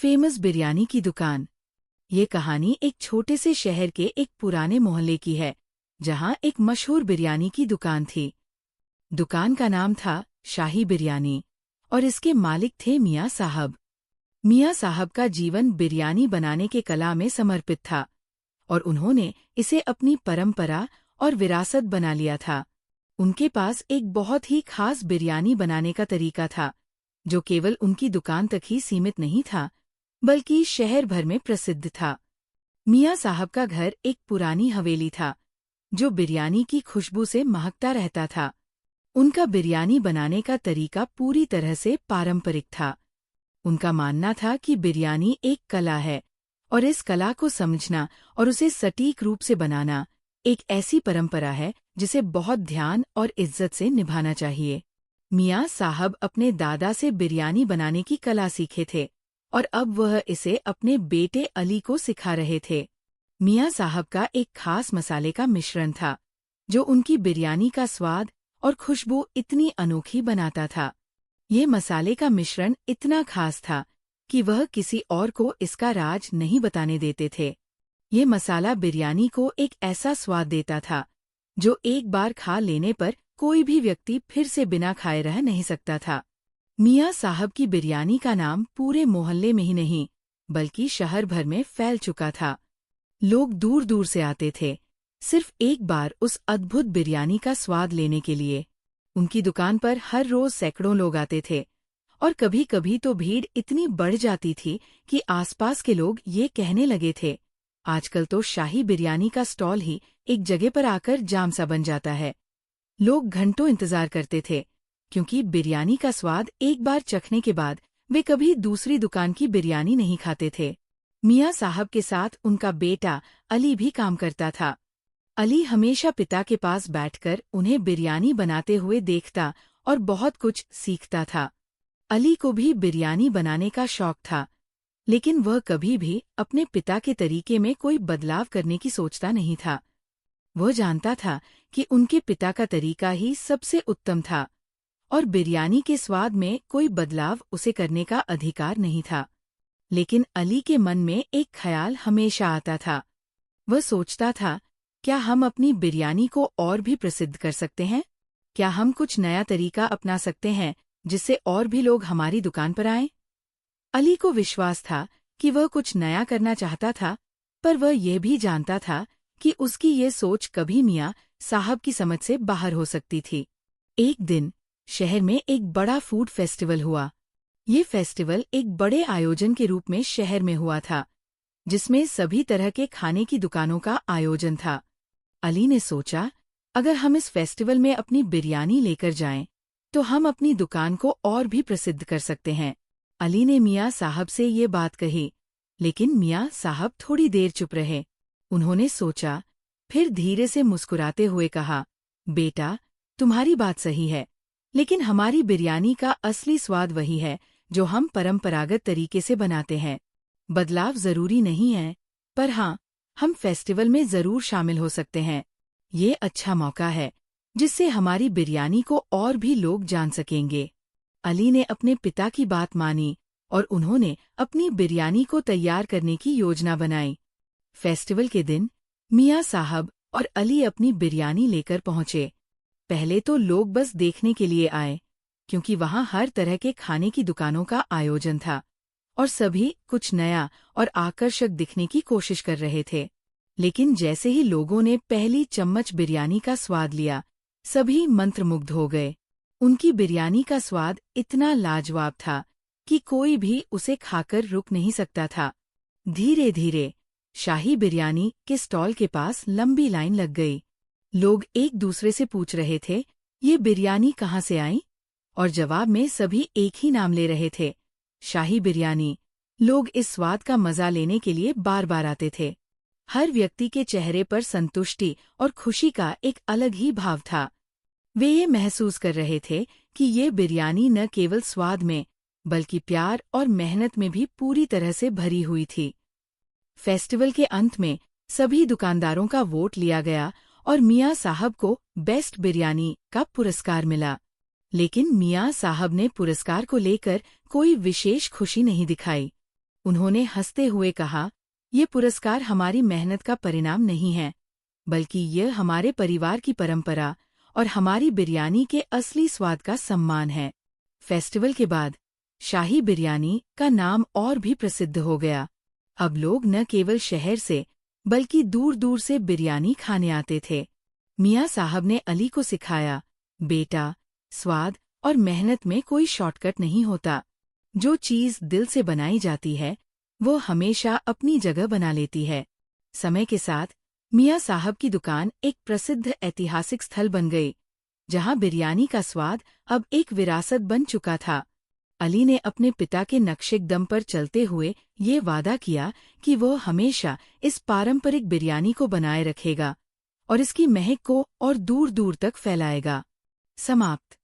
Famous biryani की दुकान। ये कहानी एक छोटे से शहर के एक पुराने मोहल्ले की है, जहाँ एक मशहूर बिरयानी की दुकान थी। दुकान का नाम था शाही बिरयानी और इसके मालिक थे मियाँ साहब। मियाँ साहब का जीवन बिरयानी बनाने के कला में समर्पित था और उन्होंने इसे अपनी परंपरा और विरासत बना लिया था। उनके पास एक बहुत ही खास बिरयानी बनाने का तरीका था, जो केवल उनकी दुकान तक ही सीमित नहीं था, बल्कि शहर भर में प्रसिद्ध था। मियाँ साहब का घर एक पुरानी हवेली था, जो बिरयानी की खुशबू से महकता रहता था। उनका बिरयानी बनाने का तरीका पूरी तरह से पारंपरिक था। उनका मानना था कि बिरयानी एक कला है और इस कला को समझना और उसे सटीक रूप से बनाना एक ऐसी परंपरा है जिसे बहुत ध्यान और इज्जत से निभाना चाहिए। मियाँ साहब अपने दादा से बिरयानी बनाने की कला सीखे थे और अब वह इसे अपने बेटे अली को सिखा रहे थे। मियाँ साहब का एक खास मसाले का मिश्रण था, जो उनकी बिरयानी का स्वाद और खुशबू इतनी अनोखी बनाता था। ये मसाले का मिश्रण इतना खास था कि वह किसी और को इसका राज नहीं बताने देते थे। ये मसाला बिरयानी को एक ऐसा स्वाद देता था, जो एक बार खा लेने पर कोई भी व्यक्ति फिर से बिना खाए रह नहीं सकता था। मियाँ साहब की बिरयानी का नाम पूरे मोहल्ले में ही नहीं, बल्कि शहर भर में फैल चुका था। लोग दूर दूर से आते थे, सिर्फ एक बार उस अद्भुत बिरयानी का स्वाद लेने के लिए। उनकी दुकान पर हर रोज सैकड़ों लोग आते थे और कभी कभी तो भीड़ इतनी बढ़ जाती थी कि आसपास के लोग ये कहने लगे थे, आजकल तो शाही बिरयानी का स्टॉल ही एक जगह पर आकर जाम सा बन जाता है। लोग घंटों इंतजार करते थे, क्योंकि बिरयानी का स्वाद एक बार चखने के बाद वे कभी दूसरी दुकान की बिरयानी नहीं खाते थे। मियाँ साहब के साथ उनका बेटा अली भी काम करता था। अली हमेशा पिता के पास बैठकर उन्हें बिरयानी बनाते हुए देखता और बहुत कुछ सीखता था। अली को भी बिरयानी बनाने का शौक था, लेकिन वह कभी भी अपने पिता के तरीके में कोई बदलाव करने की सोचता नहीं था। वह जानता था कि उनके पिता का तरीका ही सबसे उत्तम था और बिरयानी के स्वाद में कोई बदलाव उसे करने का अधिकार नहीं था। लेकिन अली के मन में एक ख्याल हमेशा आता था। वह सोचता था, क्या हम अपनी बिरयानी को और भी प्रसिद्ध कर सकते हैं? क्या हम कुछ नया तरीका अपना सकते हैं जिससे और भी लोग हमारी दुकान पर आएं? अली को विश्वास था कि वह कुछ नया करना चाहता था, पर वह यह भी जानता था कि उसकी ये सोच कभी मियाँ साहब की समझ से बाहर हो सकती थी। एक दिन शहर में एक बड़ा फूड फेस्टिवल हुआ। ये फेस्टिवल एक बड़े आयोजन के रूप में शहर में हुआ था, जिसमें सभी तरह के खाने की दुकानों का आयोजन था। अली ने सोचा, अगर हम इस फेस्टिवल में अपनी बिरयानी लेकर जाएं, तो हम अपनी दुकान को और भी प्रसिद्ध कर सकते हैं। अली ने मियाँ साहब से ये बात कही, लेकिन मियाँ साहब थोड़ी देर चुप रहे। उन्होंने सोचा, फिर धीरे से मुस्कुराते हुए कहा, बेटा, तुम्हारी बात सही है, लेकिन हमारी बिरयानी का असली स्वाद वही है जो हम परंपरागत तरीके से बनाते हैं। बदलाव जरूरी नहीं है, पर हाँ, हम फेस्टिवल में जरूर शामिल हो सकते हैं। ये अच्छा मौका है जिससे हमारी बिरयानी को और भी लोग जान सकेंगे। अली ने अपने पिता की बात मानी और उन्होंने अपनी बिरयानी को तैयार करने की योजना बनाई। फेस्टिवल के दिन मियाँ साहब और अली अपनी बिरयानी लेकर पहुंचे। पहले तो लोग बस देखने के लिए आए, क्योंकि वहां हर तरह के खाने की दुकानों का आयोजन था और सभी कुछ नया और आकर्षक दिखने की कोशिश कर रहे थे। लेकिन जैसे ही लोगों ने पहली चम्मच बिरयानी का स्वाद लिया, सभी मंत्रमुग्ध हो गए। उनकी बिरयानी का स्वाद इतना लाजवाब था कि कोई भी उसे खाकर रुक नहीं सकता था। धीरे धीरे शाही बिरयानी के स्टॉल के पास लंबी लाइन लग गई। लोग एक दूसरे से पूछ रहे थे, ये बिरयानी कहाँ से आई? और जवाब में सभी एक ही नाम ले रहे थे, शाही बिरयानी। लोग इस स्वाद का मजा लेने के लिए बार बार आते थे। हर व्यक्ति के चेहरे पर संतुष्टि और खुशी का एक अलग ही भाव था। वे ये महसूस कर रहे थे कि ये बिरयानी न केवल स्वाद में, बल्कि प्यार और मेहनत में भी पूरी तरह से भरी हुई थी। फेस्टिवल के अंत में सभी दुकानदारों का वोट लिया गया और मियाँ साहब को बेस्ट बिरयानी का पुरस्कार मिला। लेकिन मियाँ साहब ने पुरस्कार को लेकर कोई विशेष खुशी नहीं दिखाई। उन्होंने हंसते हुए कहा, ये पुरस्कार हमारी मेहनत का परिणाम नहीं है, बल्कि यह हमारे परिवार की परंपरा और हमारी बिरयानी के असली स्वाद का सम्मान है। फेस्टिवल के बाद शाही बिरयानी का नाम और भी प्रसिद्ध हो गया। अब लोग न केवल शहर से बल्कि दूर दूर से बिरयानी खाने आते थे। मियाँ साहब ने अली को सिखाया, बेटा, स्वाद और मेहनत में कोई शॉर्टकट नहीं होता। जो चीज़ दिल से बनाई जाती है वो हमेशा अपनी जगह बना लेती है। समय के साथ मियाँ साहब की दुकान एक प्रसिद्ध ऐतिहासिक स्थल बन गई, जहाँ बिरयानी का स्वाद अब एक विरासत बन चुका था। अली ने अपने पिता के नक्शेकदम पर चलते हुए ये वादा किया कि वो हमेशा इस पारंपरिक बिरयानी को बनाए रखेगा और इसकी महक को और दूर दूर तक फैलाएगा। समाप्त।